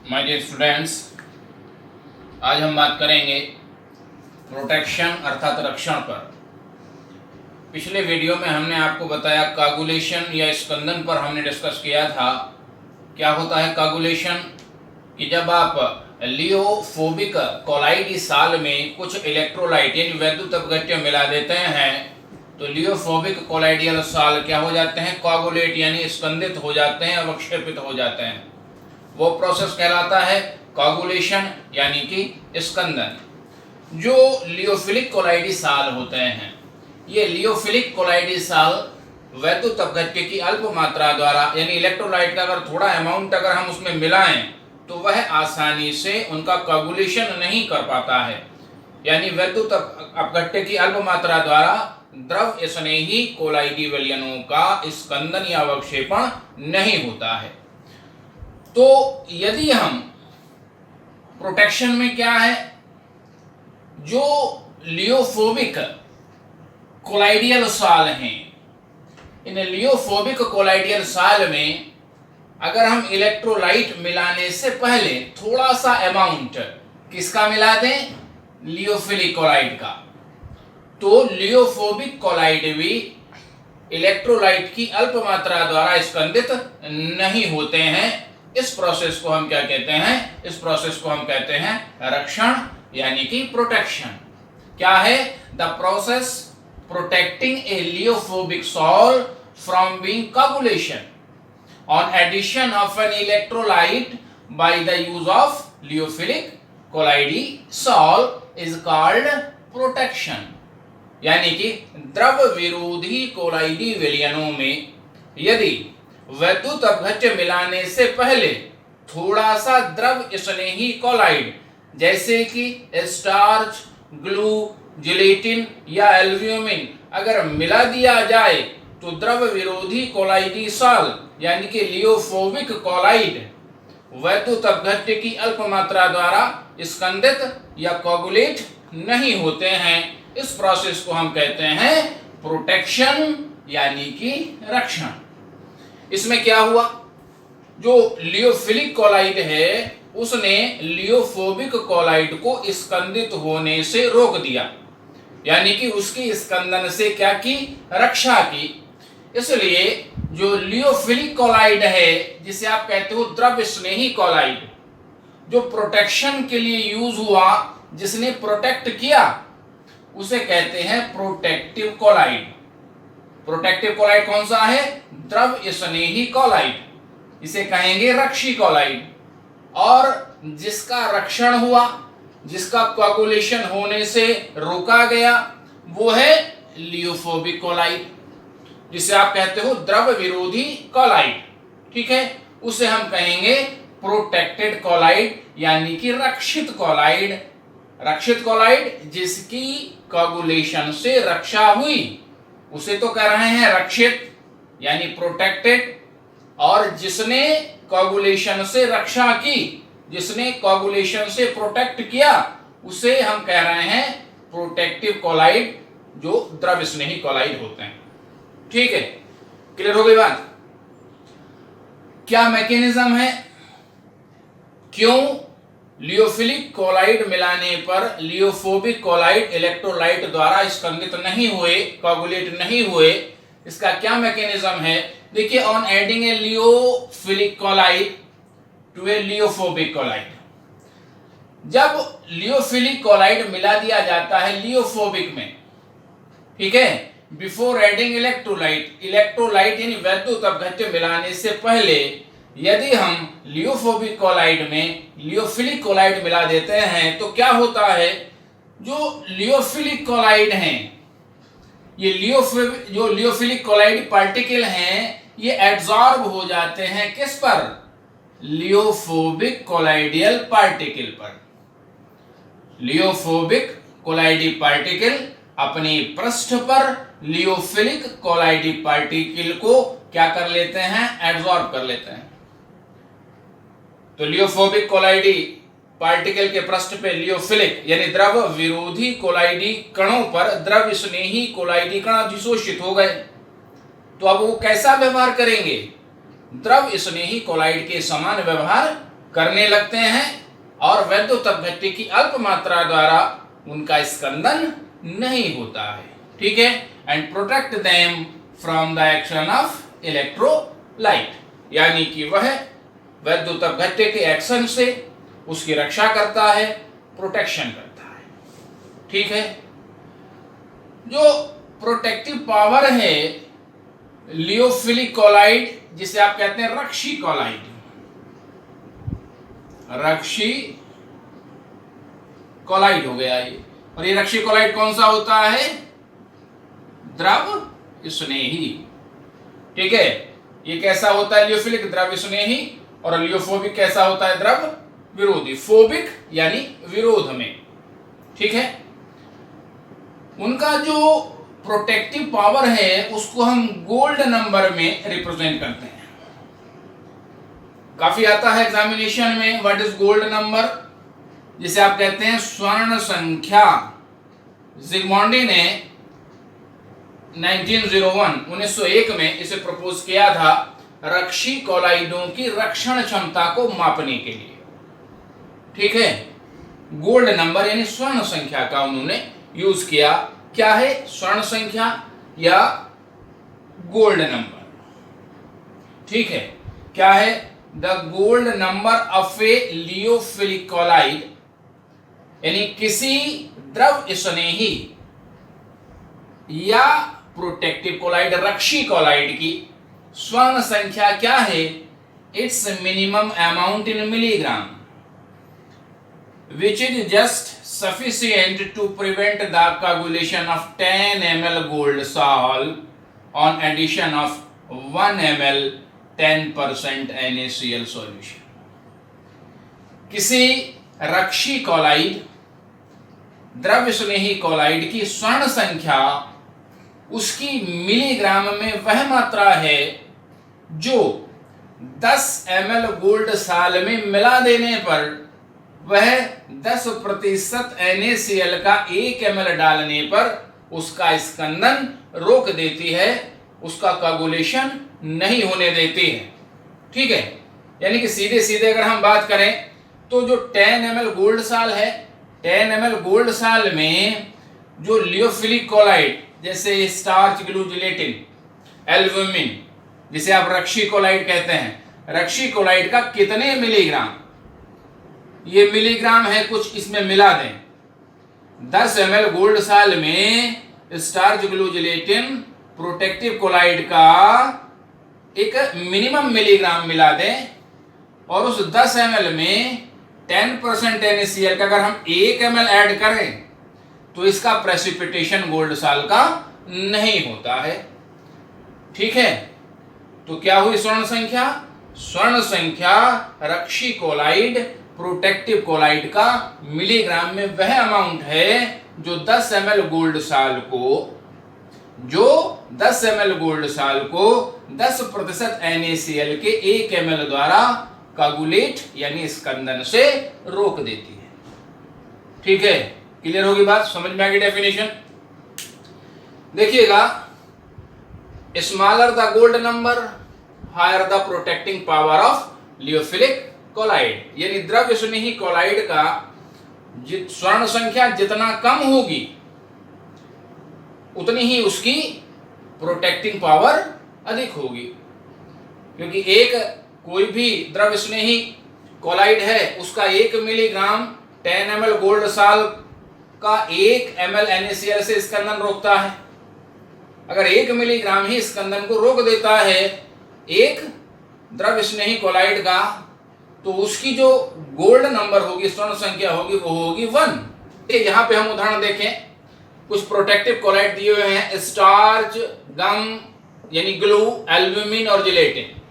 My dear students, आज हम बात करेंगे प्रोटेक्शन अर्थात रक्षण पर। पिछले वीडियो में हमने आपको बताया कागुलेशन या स्कंदन पर हमने डिस्कस किया था। क्या होता है कागुलेशन? कि जब आप लियोफोबिक कोलाइडी साल में कुछ इलेक्ट्रोलाइट यानी वैद्युत अपघट्य मिला देते हैं तो लियोफोबिक कोलाइडियल साल क्या हो जाते हैं? कोगुलेट यानी स्कंदित हो जाते हैं, अवक्षेपित हो जाते हैं। वो प्रोसेस कहलाता है कोगुलेशन यानी कि स्कंदन। जो लियोफिलिक कोलाइडी साल होते हैं, ये लियोफिलिक कोलाइडी साल वैद्युत अपघट्य की अल्प मात्रा द्वारा यानी इलेक्ट्रोलाइट का अगर थोड़ा अमाउंट अगर हम उसमें मिलाएं तो वह आसानी से उनका कोगुलेशन नहीं कर पाता है, यानी वैद्युत अपघट्य की अल्प मात्रा द्वारा द्रव स्नेही कोलाइडी विलयनों का स्कंदन या अवक्षेपण नहीं होता है। तो यदि हम प्रोटेक्शन में क्या है, जो लियोफोबिक कोलाइडियल साल हैं, इन लियोफोबिक कोलाइडियल साल में अगर हम इलेक्ट्रोलाइट मिलाने से पहले थोड़ा सा अमाउंट किसका मिला दें? लियोफिलिक कोलाइड का, तो लियोफोबिक कोलाइड भी इलेक्ट्रोलाइट की अल्प मात्रा द्वारा स्कंदित नहीं होते हैं। इस प्रोसेस को हम क्या कहते हैं? इस प्रोसेस को हम कहते हैं रक्षण यानी कि प्रोटेक्शन। क्या है? The process protecting a lyophobic sol from being coagulation on addition of an electrolyte by the use of lyophilic colloid sol is called protection. यानी कि द्रव विरोधी कोलाइडी विलयनों में यदि वैद्युत अपघट्य मिलाने से पहले थोड़ा सा द्रव स्नेही कोलाइड जैसे कि स्टार्च, ग्लू, जिलेटिन या एल्ब्यूमिन अगर मिला दिया जाए तो द्रव विरोधी कोलाइडी सॉल यानी कि लियोफोबिक कोलाइड वैद्युत अपघट्य की अल्प मात्रा द्वारा स्कंदित या कोगुलेट नहीं होते हैं। इस प्रोसेस को हम कहते हैं प्रोटेक्शन यानी कि रक्षण। इसमें क्या हुआ, जो लियोफिलिक कोलाइड है उसने लियोफोबिक कोलाइड को स्कंदित होने से रोक दिया, यानी कि उसकी स्कंदन से क्या की? रक्षा की। इसलिए जो लियोफिलिक कोलाइड है, जिसे आप कहते हो द्रव स्नेही कोलाइड, जो प्रोटेक्शन के लिए यूज हुआ, जिसने प्रोटेक्ट किया, उसे कहते हैं प्रोटेक्टिव कोलाइड। प्रोटेक्टिव कोलाइड कौन सा है? द्रव स्नेही कोलाइड, इसे कहेंगे रक्षी कोलाइड। और जिसका रक्षण हुआ, जिसका कोगुलेशन होने से रोका गया, वो है लियोफोबिक कोलाइड, जिसे आप कहते हो द्रव विरोधी कोलाइड। ठीक है, उसे हम कहेंगे प्रोटेक्टेड कोलाइड यानी कि रक्षित कोलाइड। रक्षित कोलाइड जिसकी कोगुलेशन से रक्षा हुई उसे तो कह रहे हैं रक्षित यानी प्रोटेक्टेड, और जिसने कोगुलेशन से रक्षा की, जिसने कोगुलेशन से प्रोटेक्ट किया, उसे हम कह रहे हैं प्रोटेक्टिव कोलाइड, जो द्रव स्नेही कोलाइड होते हैं। ठीक है, क्लियर हो गई बात? क्या मैकेनिज्म है, क्यों लियोफिलिक कोलाइड मिलाने पर लियोफोबिक कोलाइड इलेक्ट्रोलाइट द्वारा स्कंदित नहीं हुए, कोगुलेट नहीं हुए? इसका क्या मैकेनिज्म है? देखिए, on adding a lyophilic colloid to a lyophobic colloid, जब लियोफिलिक कोलाइड मिला दिया जाता है लियोफोबिक में, ठीक है, बिफोर एडिंग इलेक्ट्रोलाइट, इलेक्ट्रोलाइट यानी वैद्युत अपघट्य मिलाने से पहले यदि हम लियोफोबिक कोलाइड में लियोफिलिक कोलाइड मिला देते हैं तो क्या होता है? जो लियोफिलिक कोलाइड हैं, ये जो लियोफिलिक कोलाइड पार्टिकल हैं, ये एब्जॉर्ब हो जाते हैं किस पर? लियोफोबिक कोलाइडियल पार्टिकल पर। लियोफोबिक कोलाइडी पार्टिकल अपनी पृष्ठ पर लियोफिलिक कोलाइडी पार्टिकल को क्या कर लेते हैं? एब्जॉर्ब कर लेते हैं। तो लियोफोबिक कोलाइडी पार्टिकल के पृष्ठ पे लियोफिलिक यानी द्रव विरोधी कोलाइडी कणों पर द्रव स्नेही कोलाइडी कण अधिशोषित हो गए। तो अब वो कैसा व्यवहार करेंगे? द्रव स्नेही कोलाइड के समान व्यवहार करने लगते हैं और वैद्युतपघट्य की अल्प मात्रा द्वारा उनका स्कंदन नहीं होता है। ठीक है, and protect them from the action of electrolyte, यानी कि वह वैद्युतपघट्य के एक्शन से उसकी रक्षा करता है, प्रोटेक्शन करता है। ठीक है, जो प्रोटेक्टिव पावर है लियोफिलिक कॉलाइड, जिसे आप कहते हैं रक्षी कॉलाइड, रक्षी कॉलाइड हो गया ये। और ये रक्षी कॉलाइड कौन सा होता है? द्रव स्नेही। ठीक है, ये कैसा होता है? लियोफिलिक, द्रव स्नेही। और लियोफोबिक कैसा होता है? द्रव विरोधी। फोबिक यानी विरोध में। ठीक है, उनका जो प्रोटेक्टिव पावर है उसको हम गोल्ड नंबर में रिप्रेजेंट करते हैं। काफी आता है एग्जामिनेशन में, व्हाट इज गोल्ड नंबर, जिसे आप कहते हैं स्वर्ण संख्या। जिग्मोंडी ने 1901 में इसे प्रपोज किया था रक्षी कॉलाइडों की रक्षण क्षमता को मापने के लिए। ठीक है, गोल्ड नंबर यानी स्वर्ण संख्या का उन्होंने यूज किया। क्या है स्वर्ण संख्या या गोल्ड नंबर? ठीक है, क्या है? The gold number of a lyophilic colloid, यानी किसी द्रव स्नेही या प्रोटेक्टिव कॉलाइड, रक्षी कॉलाइड की स्वर्ण संख्या क्या है? It's minimum amount in milligram which is just sufficient to prevent the coagulation of 10 ml gold salt on addition of 1 ml 10% NaCl solution। किसी रक्षी कॉलाइड, द्रव स्नेही कॉलाइड की स्वर्ण संख्या उसकी मिलीग्राम में वह मात्रा है जो 10 ml गोल्ड साल में मिला देने पर वह 10% NaCl का 1 ml डालने पर उसका स्कंदन रोक देती है, उसका कोगुलेशन नहीं होने देती है। ठीक है, यानी कि सीधे सीधे अगर हम बात करें तो जो 10 ml गोल्ड साल है, 10 ml गोल्ड साल में जो लियोफिलिक कॉलाइड जैसे स्टार्च, ग्लू, जिलेटिन, एल्ब्यूमिन, जिसे आप रक्षी कॉलाइड कहते हैं, रक्षी कॉलाइड का कितने मिलीग्राम, ये मिलीग्राम है, कुछ इसमें मिला दें। 10 ml गोल्ड साल में starch, glue, gelatin, protective colloid का एक मिनिमम मिलीग्राम मिला दें और उस 10 ml में 10% NaCl का अगर हम 1 ml ऐड करें तो इसका प्रेसिपिटेशन गोल्ड साल का नहीं होता है। ठीक है, तो क्या हुई स्वर्ण संख्या? स्वर्ण संख्या रक्षी कॉलाइड, प्रोटेक्टिव कॉलाइड का मिलीग्राम में वह अमाउंट है जो 10 ml गोल्ड साल को 10% NaCl के 1 ml द्वारा कोगुलेट यानी स्कंदन से रोक देती है। ठीक है, क्लियर होगी बात, समझ में आ गई डेफिनेशन? देखिएगा, smaller the gold number higher the protecting power of lyophilic colloid, यानी द्रव स्नेही कॉलाइड का स्वर्ण संख्या जितना कम होगी उतनी ही उसकी प्रोटेक्टिंग पावर अधिक होगी, क्योंकि एक कोई भी द्रव स्नेही कॉलाइड है उसका 1 मिलीग्राम 10 ml गोल्ड साल का 1 ml NaCl से स्कंदन रोकता है। अगर 1 मिलीग्राम ही स्कंदन को रोक देता है एक द्रव स्नेही कॉलाइड का, तो उसकी जो गोल्ड नंबर होगी, स्वर्ण संख्या होगी, वो होगी 1। यहाँ पे हम उदाहरण देखें, कुछ प्रोटेक्टिव कॉलाइड दिए हुए हैं, स्टार्च, गम यानी ग्लू, एल्ब्यूमिन और जिलेटिन।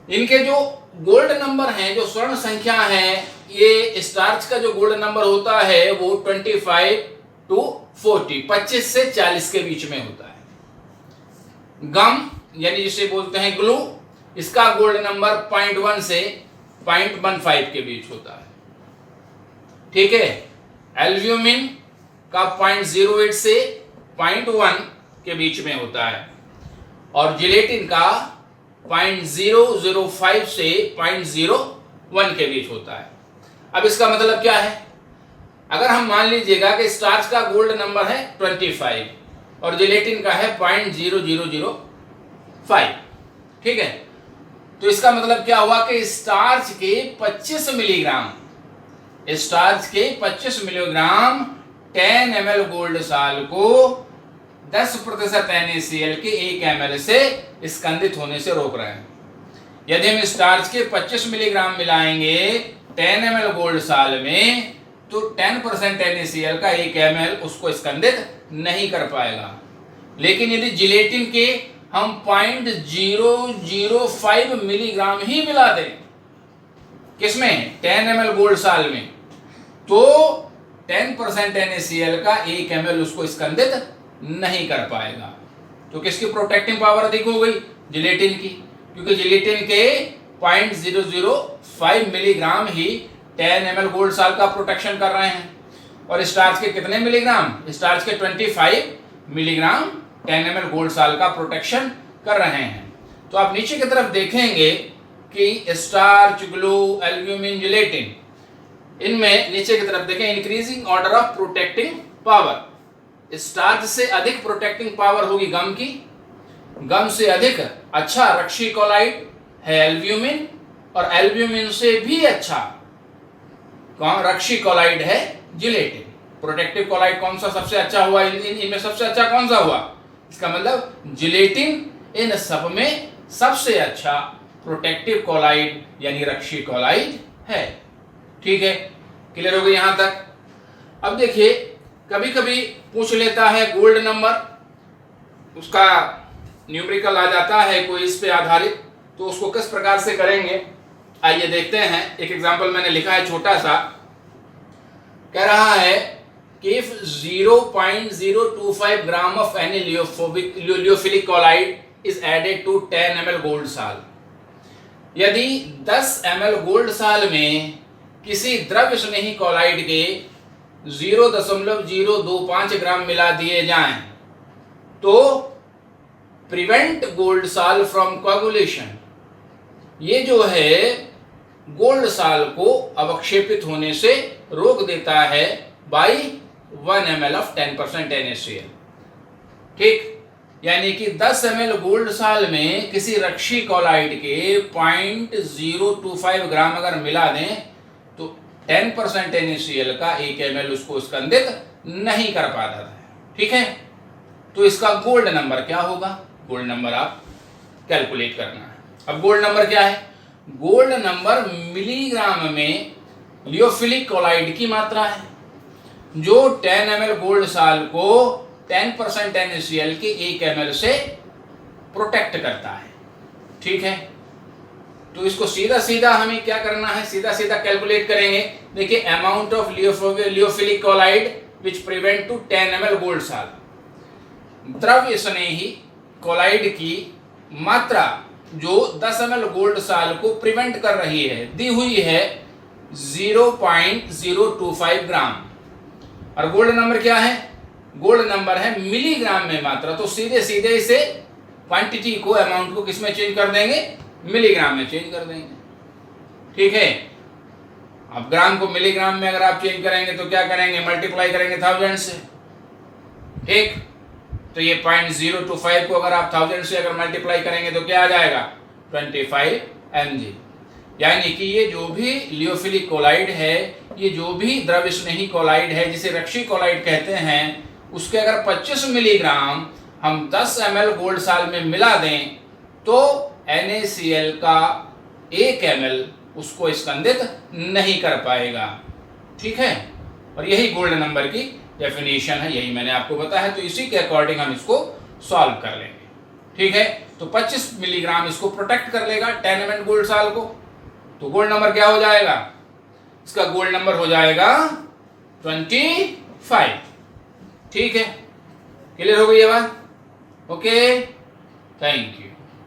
इनके जो गोल्ड नंबर हैं, जो स्वर्ण संख्या है, ये स्टार्च का जो गोल्ड नंबर होता है वो 25 to 40, 25 से 40 के बीच में होता है। गम यानी जिसे बोलते हैं ग्लू, इसका गोल्ड नंबर 0.1 से 0.15 के बीच होता है। ठीक है, एल्ब्यूमिन का 0.08 से 0.1 के बीच में होता है और जिलेटिन का 0.005 से 1 के बीच होता है। अब इसका मतलब क्या है, अगर हम मान लीजिएगा कि स्टार्च का गोल्ड नंबर है 25 और जिलेटिन का है 0.0005, ठीक है, तो इसका मतलब क्या हुआ कि स्टार्च के 25 मिलीग्राम 10 ml गोल्ड साल को 10% NaCl के 1 ml से स्कंदित होने से रोक रहे हैं। यदि हम स्टार्च के 25 मिलीग्राम मिलाएंगे 10 ml गोल्ड साल में, तो 10% NaCl का 1 ml उसको स्कंदित नहीं कर पाएगा। लेकिन यदि जिलेटिन के हम 0.005 मिलीग्राम ही मिला दें, किसमें, 10 ml गोल्ड साल में, तो 10% NaCl का 1 ml उसको स्कंदित नहीं कर पाएगा। तो किसकी प्रोटेक्टिंग पावर अधिक हो गई, जिलेटिन की, क्योंकि जिलेटिन के 0.005 मिलीग्राम ही 10 ml गोल्ड साल का प्रोटेक्शन कर रहे हैं, और स्टार्च के कितने मिलीग्राम, स्टार्च के 25 मिलीग्राम 10 ml गोल्ड साल का प्रोटेक्शन कर रहे हैं। तो आप नीचे की तरफ देखेंगे कि स्टार्च, ग्लू, एल्ब्यूमिन, जिलेटिन, इनमें नीचे की तरफ देखें increasing order of protecting power. Starch से अधिक प्रोटेक्टिंग पावर होगी गम की, गम से अधिक अच्छा रक्षी कोलाइड है एल्ब्यूमिन, और एल्ब्यूमिन से भी अच्छा कौन रक्षी कोलाइड है, जिलेटिन। प्रोटेक्टिव कोलाइड कौन सा सबसे अच्छा हुआ, इनमें सबसे अच्छा कौन सा हुआ, इसका मतलब जिलेटिन इन सब में सबसे अच्छा प्रोटेक्टिव कोलाइड यानी रक्षी कोलाइड है। ठीक है, क्लियर हो गई यहां तक। अब देखिए, कभी कभी पूछ लेता है गोल्ड नंबर, उसका न्यूमेरिकल आ जाता है कोई इस पे आधारित, तो उसको किस प्रकार से करेंगे, आइए देखते हैं। एक एग्जांपल मैंने लिखा है छोटा सा, कह रहा है कि if 0.025 gram of any lyophilic colloid is added to 10 ml gold sol, यदि 10 ml गोल्ड साल में किसी द्रव्य स्नेही कोलाइड के 0.025 ग्राम मिला दिए जाएं, तो प्रिवेंट गोल्ड साल फ्रॉम कोagulation, ये जो है गोल्ड साल को अवक्षेपित होने से रोक देता है बाई 1 ml ऑफ 10% NaCl। ठीक, यानी कि 10 ml गोल्ड साल में किसी रक्षी कोलाइड के 0.025 ग्राम अगर मिला दें, तो 10% NaCl का 1 ml उसको स्कंदित नहीं कर पाता है। ठीक है, तो इसका गोल्ड नंबर क्या होगा, गोल्ड नंबर आप कैलकुलेट करना है। अब गोल्ड नंबर क्या है, गोल्ड नंबर मिलीग्राम में लियोफिलिक कोलाइड की मात्रा है, जो 10 ml गोल्ड साल को 10% NaCl के 1 ml से प्रोटेक्ट करता है। ठीक है, तो इसको सीधा सीधा हमें क्या करना है, सीधा सीधा कैलकुलेट करेंगे। देखिए, amount of lyophilic colloid which prevent to 10 ml gold sol, द्रव्य स्नेही कोलाइड की मात्रा जो 10 ml गोल्ड साल को प्रिवेंट कर रही है, दी हुई है 0.025 ग्राम, और गोल्ड नंबर क्या है, गोल्ड नंबर है मिलीग्राम में मात्रा, तो सीधे सीधे इसे क्वांटिटी को, अमाउंट को किस में चेंज कर देंगे, मिलीग्राम में चेंज कर देंगे। ठीक है, अब ग्राम को मिलीग्राम में अगर आप चेंज करेंगे तो क्या करेंगे, मल्टीप्लाई करेंगे 1000 से। ठीक, तो ये 0.025 को अगर आप 1000 से अगर मल्टीप्लाई करेंगे तो क्या आ जाएगा, 25 mg। यानी कि ये जो भी लियोफिलिक कोलाइड है, ये जो भी द्रव्य स्नेही कोलाइड है, जिसे रक्षी कोलाइड कहते हैं, उसके अगर 25 मिलीग्राम हम 10 ml गोल्ड साल में मिला दें, तो NaCl का 1 ml उसको स्कंदित नहीं कर पाएगा। ठीक है, और यही गोल्ड नंबर की डेफिनेशन है, यही मैंने आपको बताया है। तो इसी के अकॉर्डिंग हम इसको सॉल्व कर लेंगे। ठीक है, तो 25 मिलीग्राम इसको प्रोटेक्ट कर लेगा 10 ml गोल्ड साल को, तो गोल्ड नंबर क्या हो जाएगा, इसका गोल्ड नंबर हो जाएगा 25। ठीक है, क्लियर हो गई ये बात, ओके, थैंक यू।